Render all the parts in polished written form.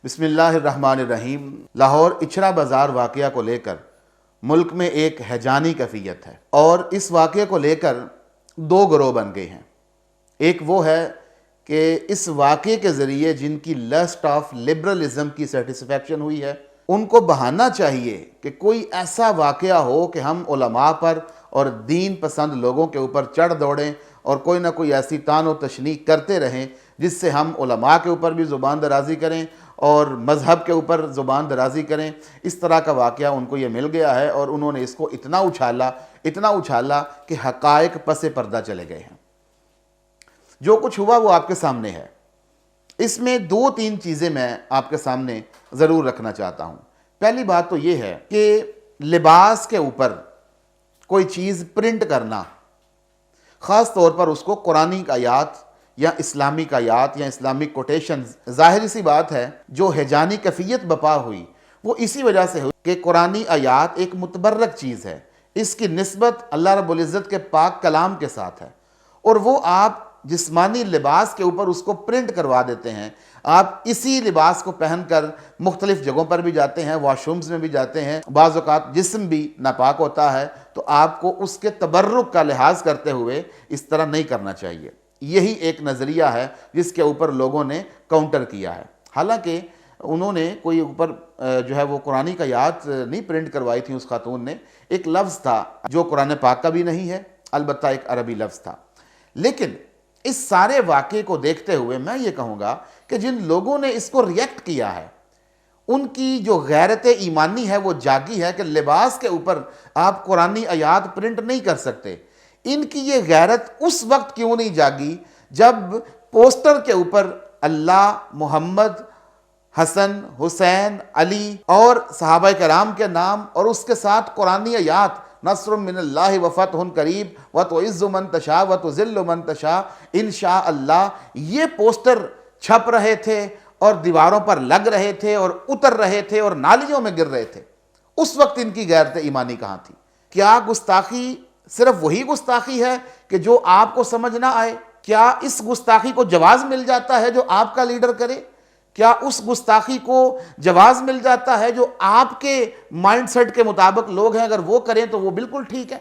بسم اللہ الرحمن الرحیم۔ لاہور اچھرا بازار واقعہ کو لے کر ملک میں ایک ہیجانی کیفیت ہے اور اس واقعے کو لے کر دو گروہ بن گئے ہیں۔ ایک وہ ہے کہ اس واقعے کے ذریعے جن کی لسٹ آف لبرلزم کی سیٹسفیکشن ہوئی ہے، ان کو بہانا چاہیے کہ کوئی ایسا واقعہ ہو کہ ہم علماء پر اور دین پسند لوگوں کے اوپر چڑھ دوڑیں اور کوئی نہ کوئی ایسی تان و تشنیع کرتے رہیں جس سے ہم علماء کے اوپر بھی زبان درازی کریں اور مذہب کے اوپر زبان درازی کریں۔ اس طرح کا واقعہ ان کو یہ مل گیا ہے اور انہوں نے اس کو اتنا اچھالا کہ حقائق پس پردہ چلے گئے ہیں۔ جو کچھ ہوا وہ آپ کے سامنے ہے۔ اس میں دو تین چیزیں میں آپ کے سامنے ضرور رکھنا چاہتا ہوں۔ پہلی بات تو یہ ہے کہ لباس کے اوپر کوئی چیز پرنٹ کرنا، خاص طور پر اس کو قرآنی آیات یا اسلامک آیات یا اسلامک کوٹیشنز، ظاہری سی بات ہے جو ہیجانی کیفیت بپا ہوئی وہ اسی وجہ سے ہوئی کہ قرآنی آیات ایک متبرک چیز ہے، اس کی نسبت اللہ رب العزت کے پاک کلام کے ساتھ ہے، اور وہ آپ جسمانی لباس کے اوپر اس کو پرنٹ کروا دیتے ہیں۔ آپ اسی لباس کو پہن کر مختلف جگہوں پر بھی جاتے ہیں، واش رومز میں بھی جاتے ہیں، بعض اوقات جسم بھی ناپاک ہوتا ہے، تو آپ کو اس کے تبرک کا لحاظ کرتے ہوئے اس طرح نہیں کرنا چاہیے۔ یہی ایک نظریہ ہے جس کے اوپر لوگوں نے کاؤنٹر کیا ہے۔ حالانکہ انہوں نے کوئی اوپر جو ہے وہ قرآنی کا آیات نہیں پرنٹ کروائی تھی، اس خاتون نے ایک لفظ تھا جو قرآن پاک کا بھی نہیں ہے، البتہ ایک عربی لفظ تھا۔ لیکن اس سارے واقعے کو دیکھتے ہوئے میں یہ کہوں گا کہ جن لوگوں نے اس کو ریئیکٹ کیا ہے ان کی جو غیرت ایمانی ہے وہ جاگی ہے کہ لباس کے اوپر آپ قرآنی آیات پرنٹ نہیں کر سکتے۔ ان کی یہ غیرت اس وقت کیوں نہیں جاگی جب پوسٹر کے اوپر اللہ، محمد، حسن، حسین، علی اور صحابہ کرام کے نام اور اس کے ساتھ قرآنی آیات نصر من اللہ وفتح قریب وتعز من تشاء وتذل من تشاء انشاء اللہ، یہ پوسٹر چھپ رہے تھے اور دیواروں پر لگ رہے تھے اور اتر رہے تھے اور نالیوں میں گر رہے تھے، اس وقت ان کی غیرت ایمانی کہاں تھی؟ کیا گستاخی صرف وہی گستاخی ہے کہ جو آپ کو سمجھ نہ آئے؟ کیا اس گستاخی کو جواز مل جاتا ہے جو آپ کا لیڈر کرے؟ کیا اس گستاخی کو جواز مل جاتا ہے جو آپ کے مائنڈ سیٹ کے مطابق لوگ ہیں اگر وہ کریں تو وہ بالکل ٹھیک ہے؟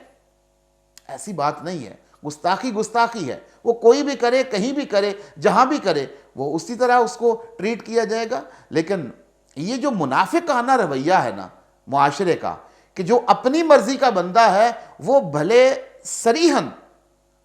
ایسی بات نہیں ہے۔ گستاخی ہے، وہ کوئی بھی کرے، کہیں بھی کرے، جہاں بھی کرے، وہ اسی طرح اس کو ٹریٹ کیا جائے گا۔ لیکن یہ جو منافقانہ رویہ ہے نا معاشرے کا، کہ جو اپنی مرضی کا بندہ ہے وہ بھلے صریحاً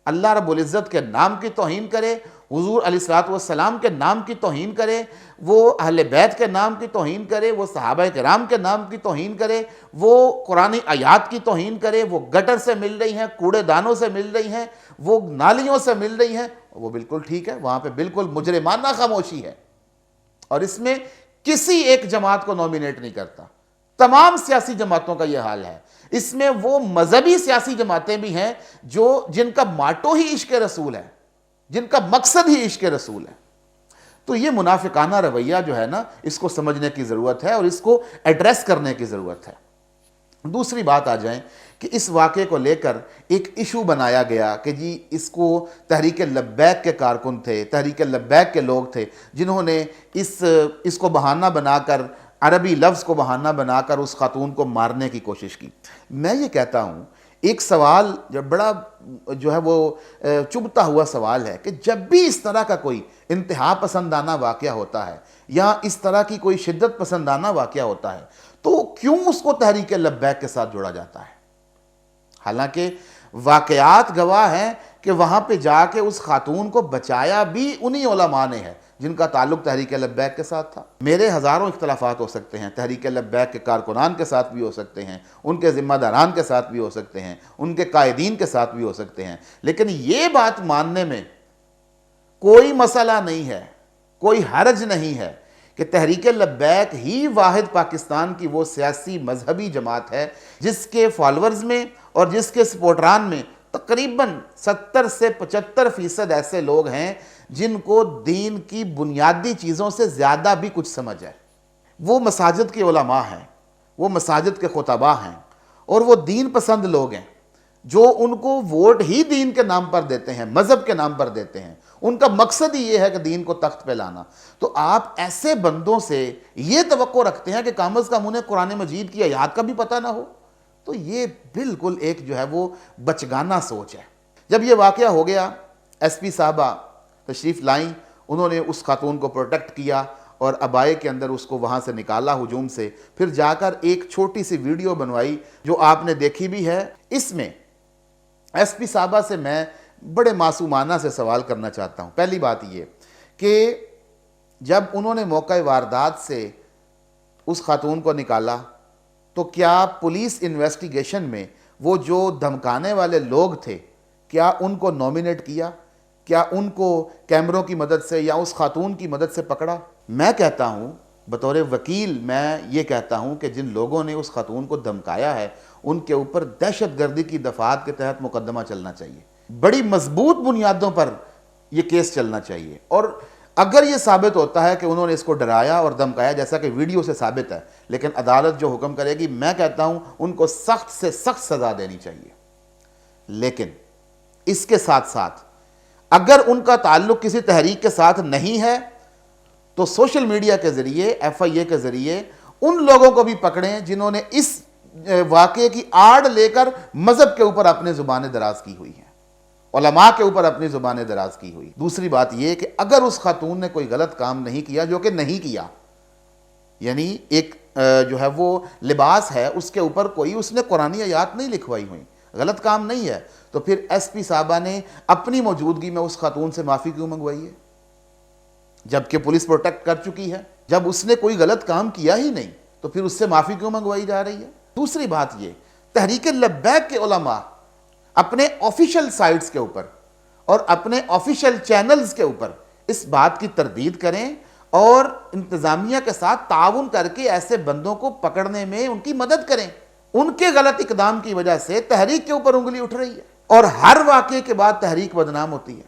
اللہ رب العزت کے نام کی توہین کرے، حضور علیہ السلام کے نام کی توہین کرے، وہ اہل بیت کے نام کی توہین کرے، وہ صحابہ کرام کے نام کی توہین کرے، وہ قرآنی آیات کی توہین کرے، وہ گٹر سے مل رہی ہیں، کوڑے دانوں سے مل رہی ہیں، وہ نالیوں سے مل رہی ہیں، وہ بالکل ٹھیک ہے، وہاں پہ بالکل مجرمانہ خاموشی ہے، اور اس میں کسی ایک جماعت کو نومینیٹ نہیں کرتا۔ تمام سیاسی جماعتوں کا یہ حال ہے۔ اس میں وہ مذہبی سیاسی جماعتیں بھی ہیں جن کا ماٹو ہی عشق رسول ہے، جن کا مقصد ہی عشق رسول ہے۔ تو یہ منافقانہ رویہ جو ہے نا، اس کو سمجھنے کی ضرورت ہے اور اس کو ایڈریس کرنے کی ضرورت ہے۔ دوسری بات آ جائیں کہ اس واقعے کو لے کر ایک ایشو بنایا گیا کہ جی اس کو تحریک لبیک کے کارکن تھے، تحریک لبیک کے لوگ تھے جنہوں نے اس کو بہانہ بنا کر، عربی لفظ کو بہانہ بنا کر اس خاتون کو مارنے کی کوشش کی۔ میں یہ کہتا ہوں ایک سوال جو بڑا جو ہے وہ چبھتا ہوا سوال ہے کہ جب بھی اس طرح کا کوئی انتہا پسندانہ واقعہ ہوتا ہے یا اس طرح کی کوئی شدت پسندانہ واقعہ ہوتا ہے تو کیوں اس کو تحریک لبیک کے ساتھ جوڑا جاتا ہے؟ حالانکہ واقعات گواہ ہیں کہ وہاں پہ جا کے اس خاتون کو بچایا بھی انہی علماء نے ہے جن کا تعلق تحریک لبیک کے ساتھ تھا۔ میرے ہزاروں اختلافات ہو سکتے ہیں، تحریک لبیک کے کارکنان کے ساتھ بھی ہو سکتے ہیں، ان کے ذمہ داران کے ساتھ بھی ہو سکتے ہیں، ان کے قائدین کے ساتھ بھی ہو سکتے ہیں، لیکن یہ بات ماننے میں کوئی مسئلہ نہیں ہے، کوئی حرج نہیں ہے کہ تحریک لبیک ہی واحد پاکستان کی وہ سیاسی مذہبی جماعت ہے جس کے فالورز میں اور جس کے سپورٹران میں تقریباً 70 سے 75% ایسے لوگ ہیں جن کو دین کی بنیادی چیزوں سے زیادہ بھی کچھ سمجھ ہے۔ وہ مساجد کے علماء ہیں، وہ مساجد کے خطباء ہیں اور وہ دین پسند لوگ ہیں۔ جو ان کو ووٹ ہی دین کے نام پر دیتے ہیں، مذہب کے نام پر دیتے ہیں، ان کا مقصد ہی یہ ہے کہ دین کو تخت پہ لانا، تو آپ ایسے بندوں سے یہ توقع رکھتے ہیں کہ کم از کم انہیں قرآن مجید کی آیات کا بھی پتہ نہ ہو، تو یہ بالکل ایک جو ہے وہ بچگانہ سوچ ہے۔ جب یہ واقعہ ہو گیا، ایس پی صاحبہ تشریف لائیں، انہوں نے اس خاتون کو پروٹیکٹ کیا اور ابائے کے اندر اس کو وہاں سے نکالا ہجوم سے، پھر جا کر ایک چھوٹی سی ویڈیو بنوائی جو آپ نے دیکھی بھی ہے۔ اس میں ایس پی صاحبہ سے میں بڑے معصومانہ سے سوال کرنا چاہتا ہوں۔ پہلی بات یہ کہ جب انہوں نے موقع واردات سے اس خاتون کو نکالا تو کیا پولیس انویسٹیگیشن میں وہ جو دھمکانے والے لوگ تھے کیا ان کو نومینیٹ کیا؟ کیا ان کو کیمروں کی مدد سے یا اس خاتون کی مدد سے پکڑا؟ میں کہتا ہوں بطور وکیل، میں یہ کہتا ہوں کہ جن لوگوں نے اس خاتون کو دھمکایا ہے ان کے اوپر دہشت گردی کی دفعات کے تحت مقدمہ چلنا چاہیے، بڑی مضبوط بنیادوں پر یہ کیس چلنا چاہیے، اور اگر یہ ثابت ہوتا ہے کہ انہوں نے اس کو ڈرایا اور دھمکایا جیسا کہ ویڈیو سے ثابت ہے، لیکن عدالت جو حکم کرے گی، میں کہتا ہوں ان کو سخت سے سخت سزا دینی چاہیے۔ لیکن اس کے ساتھ ساتھ اگر ان کا تعلق کسی تحریک کے ساتھ نہیں ہے تو سوشل میڈیا کے ذریعے، ایف آئی اے کے ذریعے ان لوگوں کو بھی پکڑیں جنہوں نے اس واقعے کی آڑ لے کر مذہب کے اوپر اپنے زبانیں دراز کی ہوئی ہیں، علماء کے اوپر اپنی زبانیں دراز کی ہوئی۔ دوسری بات یہ کہ اگر اس خاتون نے کوئی غلط کام نہیں کیا، جو کہ نہیں کیا، یعنی ایک جو ہے وہ لباس ہے اس کے اوپر کوئی اس نے قرآنی آیات نہیں لکھوائی ہوئی، غلط کام نہیں ہے، تو پھر ایس پی صاحبہ نے اپنی موجودگی میں اس خاتون سے معافی کیوں منگوائی ہے جبکہ پولیس پروٹیکٹ کر چکی ہے؟ جب اس نے کوئی غلط کام کیا ہی نہیں تو پھر اس سے معافی کیوں منگوائی جا رہی ہے؟ دوسری بات یہ، تحریک لبیک کے علماء اپنے آفیشیل سائٹس کے اوپر اور اپنے آفیشیل چینلز کے اوپر اس بات کی تردید کریں اور انتظامیہ کے ساتھ تعاون کر کے ایسے بندوں کو پکڑنے میں ان کی مدد کریں۔ ان کے غلط اقدام کی وجہ سے تحریک کے اوپر انگلی اٹھ رہی ہے، اور ہر واقعے کے بعد تحریک بدنام ہوتی ہے،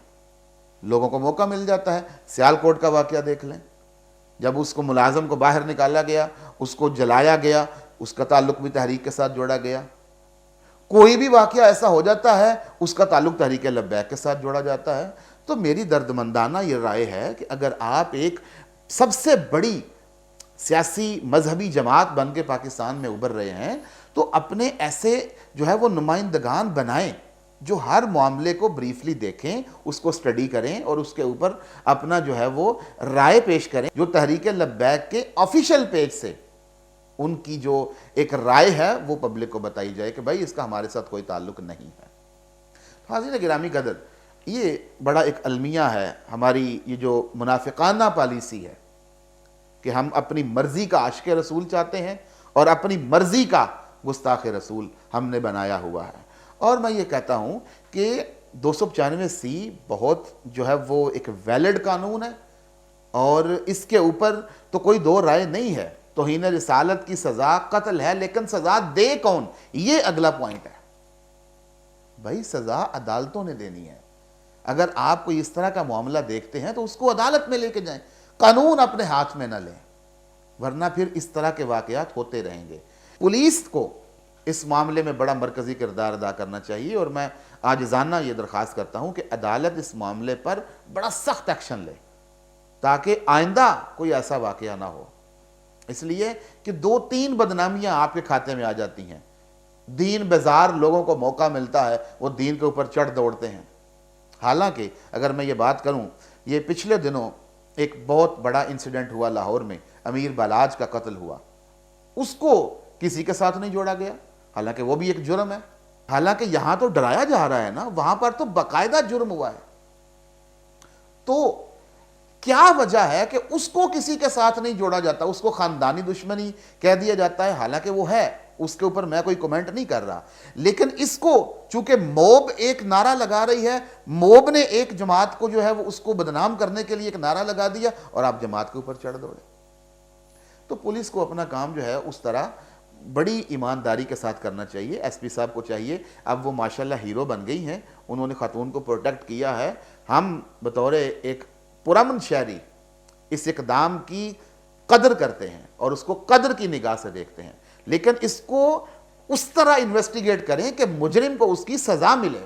لوگوں کو موقع مل جاتا ہے۔ سیالکوٹ کا واقعہ دیکھ لیں، جب اس کو ملازم کو باہر نکالا گیا، اس کو جلایا گیا، اس کا تعلق بھی تحریک کے ساتھ جوڑا گیا۔ کوئی بھی واقعہ ایسا ہو جاتا ہے اس کا تعلق تحریک لبیک کے ساتھ جوڑا جاتا ہے۔ تو میری دردمندانہ یہ رائے ہے کہ اگر آپ ایک سب سے بڑی سیاسی مذہبی جماعت بن کے پاکستان میں ابھر رہے ہیں تو اپنے ایسے جو ہے وہ نمائندگان بنائیں جو ہر معاملے کو بریفلی دیکھیں، اس کو سٹڈی کریں اور اس کے اوپر اپنا جو ہے وہ رائے پیش کریں، جو تحریک لبیک کے آفیشیل پیج سے ان کی جو ایک رائے ہے وہ پبلک کو بتائی جائے کہ بھائی اس کا ہمارے ساتھ کوئی تعلق نہیں ہے۔ حاضرین گرامی قدر، یہ بڑا ایک المیہ ہے ہماری یہ جو منافقانہ پالیسی ہے کہ ہم اپنی مرضی کا عاشق رسول چاہتے ہیں اور اپنی مرضی کا گستاخ رسول ہم نے بنایا ہوا ہے۔ اور میں یہ کہتا ہوں کہ 295C بہت جو ہے وہ ایک ویلڈ قانون ہے، اور اس کے اوپر تو کوئی دو رائے نہیں ہے۔ توہین رسالت کی سزا قتل ہے، لیکن سزا دے کون، یہ اگلا پوائنٹ ہے۔ بھائی سزا عدالتوں نے دینی ہے۔ اگر آپ کوئی اس طرح کا معاملہ دیکھتے ہیں تو اس کو عدالت میں لے کے جائیں، قانون اپنے ہاتھ میں نہ لیں، ورنہ پھر اس طرح کے واقعات ہوتے رہیں گے۔ پولیس کو اس معاملے میں بڑا مرکزی کردار ادا کرنا چاہیے، اور میں عاجزانہ یہ درخواست کرتا ہوں کہ عدالت اس معاملے پر بڑا سخت ایکشن لے تاکہ آئندہ کوئی ایسا واقعہ نہ ہو۔ اس لیے کہ 2-3 بدنامیاں آپ کے کھاتے میں آ جاتی ہیں، دین بیزار لوگوں کو موقع ملتا ہے، وہ دین کے اوپر چڑھ دوڑتے ہیں۔ حالانکہ اگر میں یہ بات کروں، یہ پچھلے دنوں ایک بہت بڑا انسیڈنٹ ہوا لاہور میں، امیر بالاج کا قتل ہوا، اس کو کسی کے ساتھ نہیں جوڑا گیا، حالانکہ وہ بھی ایک جرم ہے۔ حالانکہ یہاں تو ڈرایا جا رہا ہے نا، وہاں پر تو باقاعدہ جرم ہوا ہے۔ تو کیا وجہ ہے کہ اس کو کسی کے ساتھ نہیں جوڑا جاتا، اس کو خاندانی دشمنی کہہ دیا جاتا ہے؟ حالانکہ وہ ہے، اس کے اوپر میں کوئی کومنٹ نہیں کر رہا، لیکن اس کو چونکہ موب ایک نعرہ لگا رہی ہے، موب نے ایک جماعت کو جو ہے وہ اس کو بدنام کرنے کے لیے ایک نعرہ لگا دیا اور آپ جماعت کے اوپر چڑھ دوڑے۔ تو پولیس کو اپنا کام جو ہے اس طرح بڑی ایمانداری کے ساتھ کرنا چاہیے۔ ایس پی صاحب کو چاہیے، اب وہ ماشاءاللہ ہیرو بن گئی ہیں، انہوں نے خاتون کو پروٹیکٹ کیا ہے۔ ہم بطور ایک پرامن شہری اس اقدام کی قدر کرتے ہیں اور اس کو قدر کی نگاہ سے دیکھتے ہیں، لیکن اس کو اس طرح انویسٹیگیٹ کریں کہ مجرم کو اس کی سزا ملے۔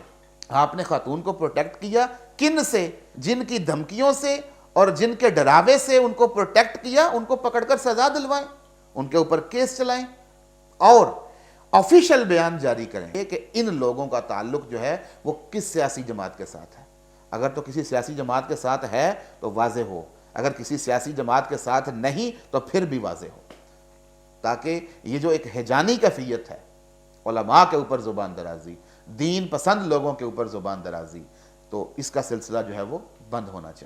آپ نے خاتون کو پروٹیکٹ کیا، کن سے؟ جن کی دھمکیوں سے اور جن کے ڈراوے سے ان کو پروٹیکٹ کیا، ان کو پکڑ کر سزا دلوائیں، ان کے اوپر کیس چلائیں، اور آفیشل بیان جاری کریں کہ ان لوگوں کا تعلق جو ہے وہ کس سیاسی جماعت کے ساتھ ہے۔ اگر تو کسی سیاسی جماعت کے ساتھ ہے تو واضح ہو، اگر کسی سیاسی جماعت کے ساتھ نہیں تو پھر بھی واضح ہو، تاکہ یہ جو ایک ہیجانی کیفیت ہے، علماء کے اوپر زبان درازی، دین پسند لوگوں کے اوپر زبان درازی، تو اس کا سلسلہ جو ہے وہ بند ہونا چاہیے۔